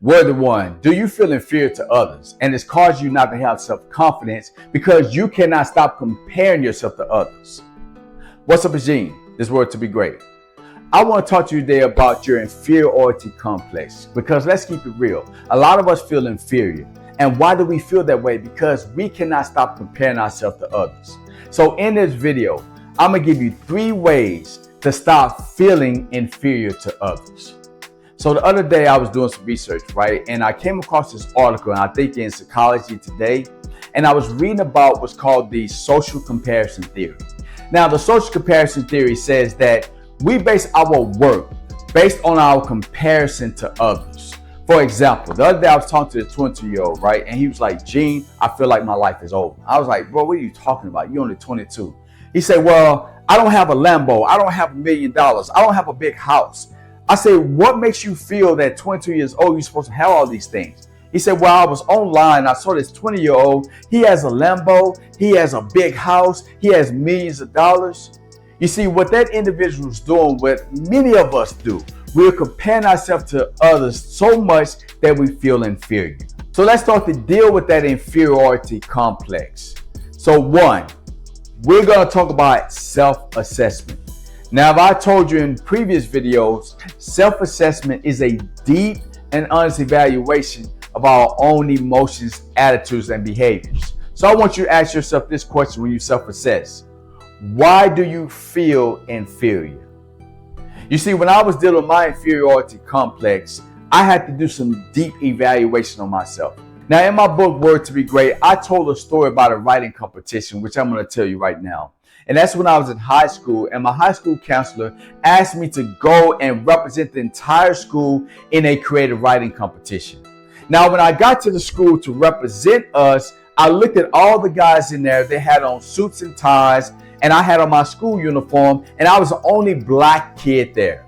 Word one, do you feel inferior to others? And it's caused you not to have self-confidence because you cannot stop comparing yourself to others. What's up, Eugene? This word to be great. I want to talk to you today about your inferiority complex, because let's keep it real. A lot of us feel inferior. And why do we feel that way? Because we cannot stop comparing ourselves to others. So in this video, I'm going to give you 3 ways to stop feeling inferior to others. So the other day I was doing some research, right? And I came across this article, and I think in Psychology Today, and I was reading about what's called the social comparison theory. Now, the social comparison theory says that we base our work based on our comparison to others. For example, the other day I was talking to a 20-year-old, right? And he was like, Gene, I feel like my life is over. I was like, bro, what are you talking about? You're only 22. He said, well, I don't have a Lambo. I don't have $1 million. I don't have a big house. I said, what makes you feel that 22 years old, you're supposed to have all these things? He said, well, I was online. I saw this 20-year-old. He has a Lambo. He has a big house. He has millions of dollars. You see, what that individual is doing, what many of us do, we're comparing ourselves to others so much that we feel inferior. So let's start to deal with that inferiority complex. So 1, we're going to talk about self-assessment. Now, if I told you in previous videos, self-assessment is a deep and honest evaluation of our own emotions, attitudes, and behaviors. So I want you to ask yourself this question when you self-assess. Why do you feel inferior? You see, when I was dealing with my inferiority complex, I had to do some deep evaluation on myself. Now, in my book, Word to be Great, I told a story about a writing competition, which I'm going to tell you right now. And that's when I was in high school, and my high school counselor asked me to go and represent the entire school in a creative writing competition. Now, when I got to the school to represent us, I looked at all the guys in there. They had on suits and ties, and I had on my school uniform, and I was the only black kid there.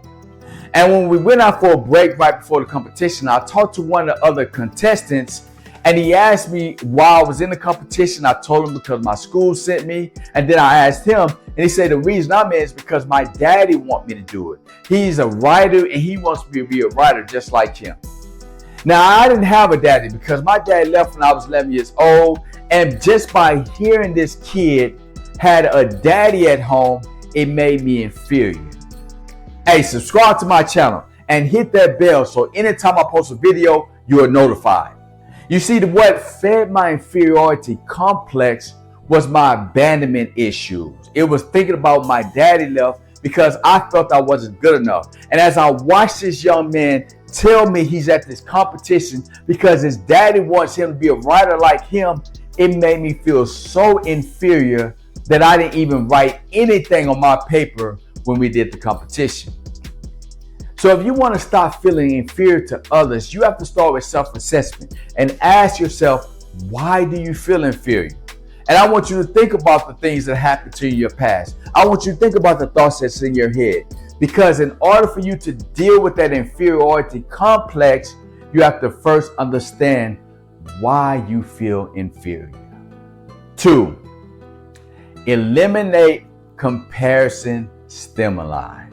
And when we went out for a break right before the competition, I talked to one of the other contestants, and he asked me why I was in the competition. I told him because my school sent me. And then I asked him, and he said, the reason I'm in is because my daddy wants me to do it. He's a writer, and he wants me to be a writer just like him. Now, I didn't have a daddy because my dad left when I was 11 years old. And just by hearing this kid had a daddy at home, it made me inferior. Hey, subscribe to my channel and hit that bell so anytime I post a video, you are notified. You see, what fed my inferiority complex was my abandonment issues. It was thinking about my daddy left because I felt I wasn't good enough. And as I watched this young man tell me he's at this competition because his daddy wants him to be a writer like him, it made me feel so inferior that I didn't even write anything on my paper when we did the competition. So if you want to stop feeling inferior to others, you have to start with self-assessment and ask yourself, why do you feel inferior? And I want you to think about the things that happened to you in your past. I want you to think about the thoughts that's in your head. Because in order for you to deal with that inferiority complex, you have to first understand why you feel inferior. 2, eliminate comparison stimuli.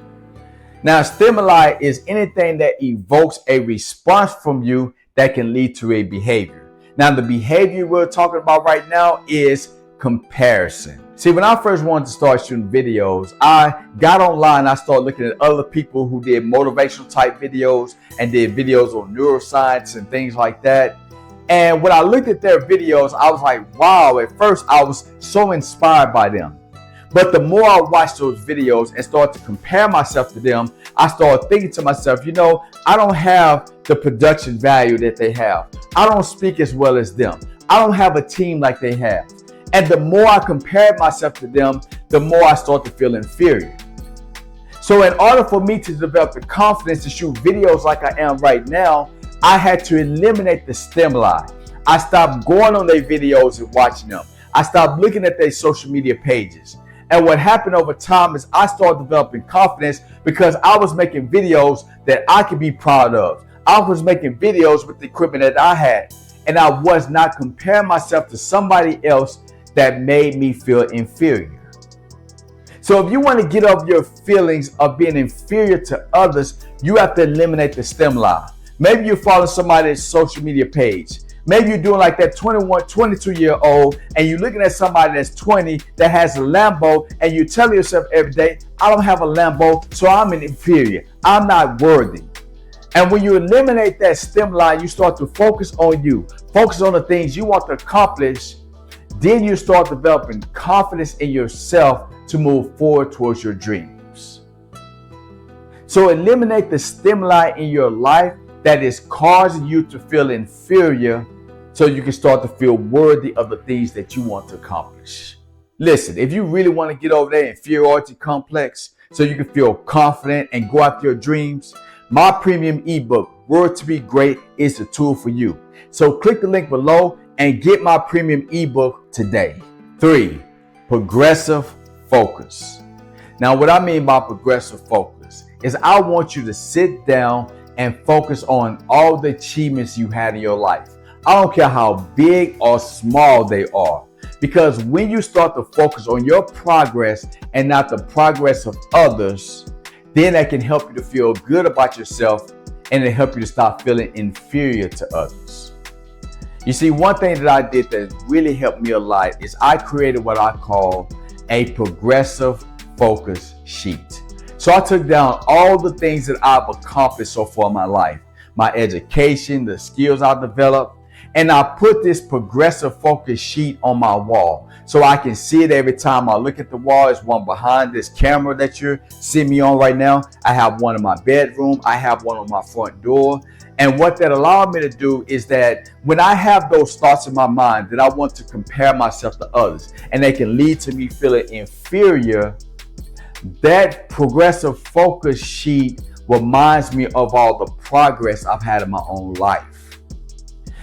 Now, stimuli is anything that evokes a response from you that can lead to a behavior. Now, the behavior we're talking about right now is comparison. See, when I first wanted to start shooting videos, I got online. I started looking at other people who did motivational type videos and did videos on neuroscience and things like that. And when I looked at their videos, I was like, wow, at first I was so inspired by them. But the more I watched those videos and started to compare myself to them, I started thinking to myself, you know, I don't have the production value that they have. I don't speak as well as them. I don't have a team like they have. And the more I compared myself to them, the more I started to feel inferior. So in order for me to develop the confidence to shoot videos like I am right now, I had to eliminate the stimuli. I stopped going on their videos and watching them. I stopped looking at their social media pages. And what happened over time is I started developing confidence because I was making videos that I could be proud of. I was making videos with the equipment that I had. And I was not comparing myself to somebody else that made me feel inferior. So if you want to get over your feelings of being inferior to others, you have to eliminate the stimuli. Maybe you're following somebody's social media page. Maybe you're doing like that 21, 22-year-old and you're looking at somebody that's 20 that has a Lambo and you're telling yourself every day, I don't have a Lambo, so I'm an inferior. I'm not worthy. And when you eliminate that stem line, you start to focus on you, focus on the things you want to accomplish. Then you start developing confidence in yourself to move forward towards your dreams. So eliminate the stem line in your life that is causing you to feel inferior so you can start to feel worthy of the things that you want to accomplish. Listen, if you really want to get over that inferiority complex so you can feel confident and go after your dreams, my premium ebook, Word to Be Great, is the tool for you. So click the link below and get my premium ebook today. 3, progressive focus. Now, what I mean by progressive focus is I want you to sit down and focus on all the achievements you had in your life. I don't care how big or small they are. Because when you start to focus on your progress and not the progress of others, then that can help you to feel good about yourself and it help you to stop feeling inferior to others. You see, one thing that I did that really helped me a lot is I created what I call a progressive focus sheet. So I took down all the things that I've accomplished so far in my life, my education, the skills I've developed, and I put this progressive focus sheet on my wall so I can see it every time I look at the wall. There's one behind this camera that you're seeing me on right now. I have one in my bedroom. I have one on my front door. And what that allowed me to do is that when I have those thoughts in my mind that I want to compare myself to others and they can lead to me feeling inferior, that progressive focus sheet reminds me of all the progress I've had in my own life.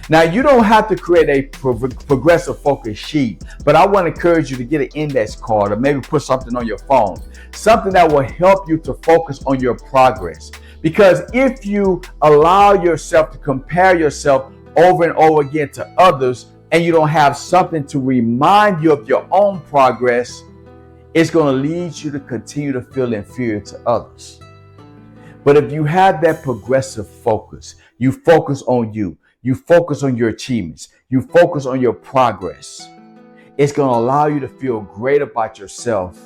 Now, you don't have to create a progressive focus sheet, but I want to encourage you to get an index card or maybe put something on your phone, something that will help you to focus on your progress. Because if you allow yourself to compare yourself over and over again to others and you don't have something to remind you of your own progress, it's going to lead you to continue to feel inferior to others. But if you have that progressive focus, you focus on you, you focus on your achievements, you focus on your progress, it's going to allow you to feel great about yourself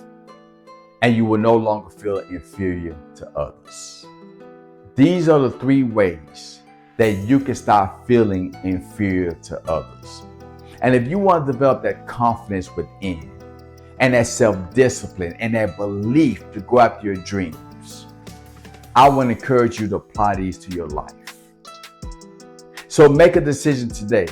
and you will no longer feel inferior to others. These are the 3 ways that you can stop feeling inferior to others. And if you want to develop that confidence within and that self-discipline and that belief to go after your dreams, I want to encourage you to apply these to your life. So make a decision today.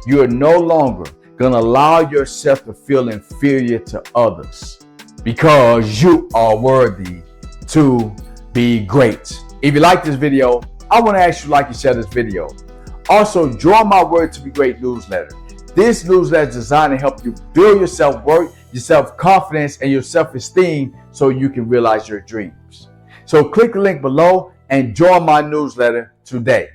You are no longer going to allow yourself to feel inferior to others because you are worthy to be great. If you like this video, I want to ask you to like and share this video. Also, join my Word to Be Great newsletter. This newsletter is designed to help you build your self-worth, your self-confidence, and your self-esteem so you can realize your dreams. So click the link below and join my newsletter today.